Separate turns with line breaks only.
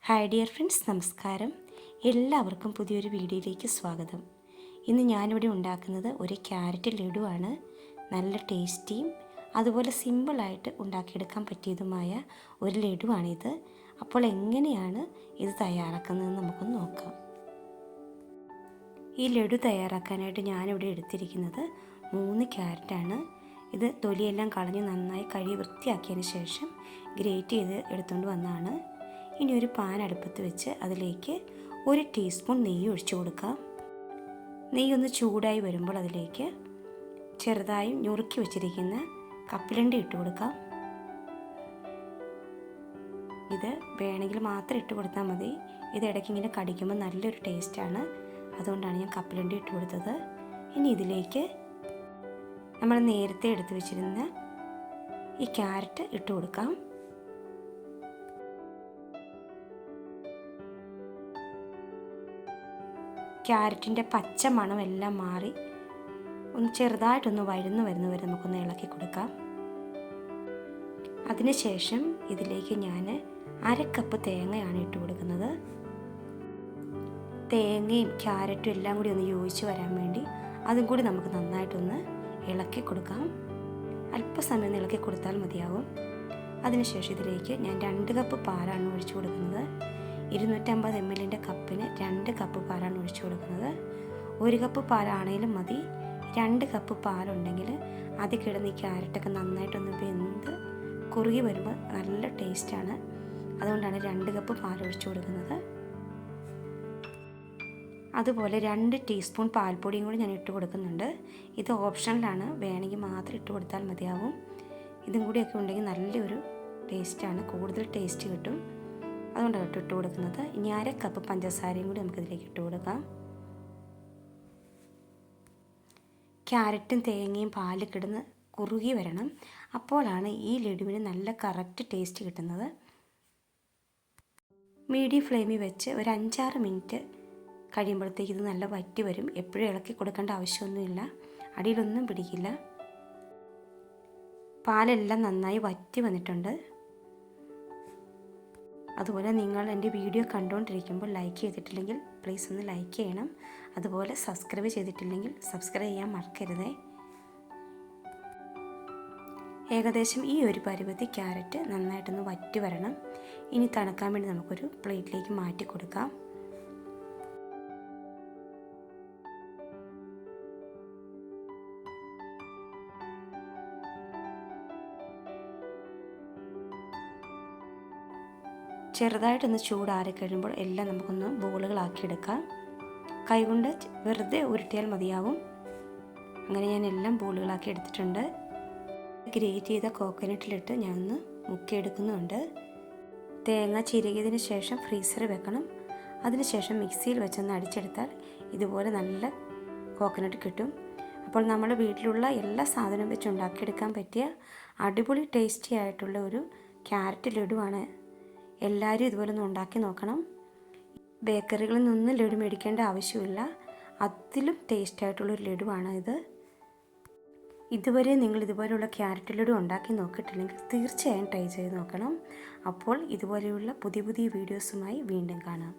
Hi dear friends, നമസ്കാരം. എല്ലാവർക്കും പുതിയൊരു വീഡിയോയിലേക്ക് സ്വാഗതം. ഇന്ന് ഞാനിവിടെ ഉണ്ടാക്കുന്നത് ഒരു ക്യാരറ്റ് ലഡുവാണ്. നല്ല ടേസ്റ്റിയും അതുപോലെ സിമ്പിളായിട്ട് ഉണ്ടാക്കിയെടുക്കാൻ പറ്റിയതുമായ ഒരു ലഡുവാണിത്. അപ്പോൾ എങ്ങനെയാണ് ഇത് തയ്യാറാക്കുന്നതെന്ന് നമുക്കൊന്ന് നോക്കാം. ഈ ലഡു തയ്യാറാക്കാനായിട്ട് ഞാനിവിടെ എടുത്തിരിക്കുന്നത് 3 ക്യാരറ്റാണ്. ഇത് തൊലിയെല്ലാം കളഞ്ഞ് നന്നായി കഴുകി വൃത്തിയാക്കിയതിന് ശേഷം ഗ്രേറ്റ് ചെയ്ത് എടുത്തുകൊണ്ട് വന്നതാണ്. ഇനി ഒരു പാൻ അടുപ്പത്ത് വെച്ച് അതിലേക്ക് 1 ടീസ്പൂൺ നെയ്യ് ഒഴിച്ചു കൊടുക്കാം. നെയ്യ് ഒന്ന് ചൂടായി വരുമ്പോൾ അതിലേക്ക് ചെറുതായി ഞുറുക്കി വെച്ചിരിക്കുന്ന കപ്പലണ്ടി ഇട്ട് കൊടുക്കാം. ഇത് വേണമെങ്കിൽ മാത്രം ഇട്ട് കൊടുത്താൽ മതി. ഇത് ഇടയ്ക്ക് ഇങ്ങനെ കടിക്കുമ്പോൾ നല്ലൊരു ടേസ്റ്റാണ്. അതുകൊണ്ടാണ് ഞാൻ കപ്പലണ്ടി ഇട്ട് കൊടുത്തത്. ഇനി ഇതിലേക്ക് നമ്മൾ നേരത്തെ എടുത്തു വെച്ചിരുന്ന ഈ ക്യാരറ്റ് ഇട്ട് കൊടുക്കാം. ക്യാരറ്റിൻ്റെ പച്ച മണമെല്ലാം മാറി ഒന്ന് ചെറുതായിട്ടൊന്ന് വഴന്നു വരുന്നവരെ നമുക്കൊന്ന് ഇളക്കി കൊടുക്കാം. അതിനുശേഷം ഇതിലേക്ക് ഞാൻ 1/2 കപ്പ് തേങ്ങയാണ് ഇട്ട് കൊടുക്കുന്നത്. തേങ്ങയും ക്യാരറ്റും എല്ലാം കൂടി ഒന്ന് യോജിച്ച് വരാൻ വേണ്ടി അതും കൂടി നമുക്ക് നന്നായിട്ടൊന്ന് ഇളക്കി കൊടുക്കാം. അല്പസമയം ഒന്ന് ഇളക്കി കൊടുത്താൽ മതിയാവും. അതിനുശേഷം ഇതിലേക്ക് ഞാൻ 2 കപ്പ് പാലാണ് ഒഴിച്ചു കൊടുക്കുന്നത്. 250 ml കപ്പിന് 2 കപ്പ് പാലാണ് ഒഴിച്ചു കൊടുക്കുന്നത്. 1 കപ്പ് പാലാണെങ്കിലും മതി. 2 കപ്പ് പാലുണ്ടെങ്കിൽ അതിൽ കിടന്ന് ഈ ക്യാരറ്റൊക്കെ നന്നായിട്ടൊന്ന് വെന്ത് കുറുകി വരുമ്പോൾ നല്ല ടേസ്റ്റാണ്. അതുകൊണ്ടാണ് 2 കപ്പ് പാൽ ഒഴിച്ചു കൊടുക്കുന്നത്. അതുപോലെ 2 ടീസ്പൂൺ പാൽപ്പൊടിയും കൂടി ഞാൻ ഇട്ട് കൊടുക്കുന്നുണ്ട്. ഇത് ഓപ്ഷണലാണ്, വേണമെങ്കിൽ മാത്രം ഇട്ട് കൊടുത്താൽ മതിയാവും. ഇതും കൂടിയൊക്കെ ഉണ്ടെങ്കിൽ നല്ലൊരു ടേസ്റ്റാണ്, കൂടുതൽ ടേസ്റ്റ് കിട്ടും. അതുകൊണ്ടാണ് ഇട്ട് കൊടുക്കുന്നത്. ഇനി 1/2 കപ്പ് പഞ്ചസാരയും കൂടി നമുക്കിതിലേക്ക് ഇട്ട് കൊടുക്കാം. ക്യാരറ്റും തേങ്ങയും പാല് കിടന്ന് കുറുകി വരണം. അപ്പോഴാണ് ഈ ലഡുവിന് നല്ല കറക്റ്റ് ടേസ്റ്റ് കിട്ടുന്നത്. മീഡിയം ഫ്ലെയിമിൽ വെച്ച് ഒരു 5-6 മിനിറ്റ് കഴിയുമ്പോഴത്തേക്ക് ഇത് നല്ല വറ്റി വരും. എപ്പോഴും ഇളക്കി കൊടുക്കേണ്ട ആവശ്യമൊന്നുമില്ല, അടിയിലൊന്നും പിടിക്കില്ല. പാലെല്ലാം നന്നായി വറ്റി വന്നിട്ടുണ്ട്. അതുപോലെ നിങ്ങൾ എൻ്റെ വീഡിയോ കണ്ടുകൊണ്ടിരിക്കുമ്പോൾ ലൈക്ക് ചെയ്തിട്ടില്ലെങ്കിൽ പ്ലീസ് ഒന്ന് ലൈക്ക് ചെയ്യണം. അതുപോലെ സബ്സ്ക്രൈബ് ചെയ്തിട്ടില്ലെങ്കിൽ സബ്സ്ക്രൈബ് ചെയ്യാൻ മറക്കരുതേ. ഏകദേശം ഈ ഒരു പരുവത്തിൽ ക്യാരറ്റ് നന്നായിട്ടൊന്ന് വറ്റി വരണം. ഇനി തണുക്കാൻ വേണ്ടി നമുക്കൊരു പ്ലേറ്റിലേക്ക് മാറ്റി കൊടുക്കാം. ചെറുതായിട്ടൊന്ന് ചൂടാറി കഴിയുമ്പോൾ എല്ലാം നമുക്കൊന്ന് ബോളുകളാക്കിയെടുക്കാം. കൈകൊണ്ട് വെറുതെ ഉരുട്ടിയാൽ മതിയാവും. അങ്ങനെ ഞാൻ എല്ലാം ബോളുകളാക്കി എടുത്തിട്ടുണ്ട്. ഗ്രേറ്റ് ചെയ്ത കോക്കനട്ടിലിട്ട് ഞാനൊന്ന് മുക്കിയെടുക്കുന്നുണ്ട്. തേങ്ങ ചിരകിയതിന് ശേഷം ഫ്രീസറിൽ വെക്കണം. അതിനുശേഷം മിക്സിയിൽ വെച്ചൊന്ന് അടിച്ചെടുത്താൽ ഇതുപോലെ നല്ല കോക്കനട്ട് കിട്ടും. അപ്പോൾ നമ്മുടെ വീട്ടിലുള്ള എല്ലാ സാധനവും വെച്ച് ഉണ്ടാക്കിയെടുക്കാൻ പറ്റിയ അടിപൊളി ടേസ്റ്റി ആയിട്ടുള്ള ഒരു ക്യാരറ്റ് ലഡുവാണ്. എല്ലാവരും ഇതുപോലെ ഒന്ന് ഉണ്ടാക്കി നോക്കണം. ബേക്കറികളിൽ നിന്നും ലഡു മേടിക്കേണ്ട ആവശ്യമില്ല. അതിലും ടേസ്റ്റായിട്ടുള്ളൊരു ലഡുവാണ് ഇത്. ഇതുവരെ നിങ്ങൾ ഇതുപോലെയുള്ള ക്യാരറ്റ് ലഡു ഉണ്ടാക്കി നോക്കിയിട്ടില്ലെങ്കിൽ തീർച്ചയായും ട്രൈ ചെയ്ത് നോക്കണം. അപ്പോൾ ഇതുപോലെയുള്ള പുതിയ പുതിയ വീഡിയോസുമായി വീണ്ടും കാണാം.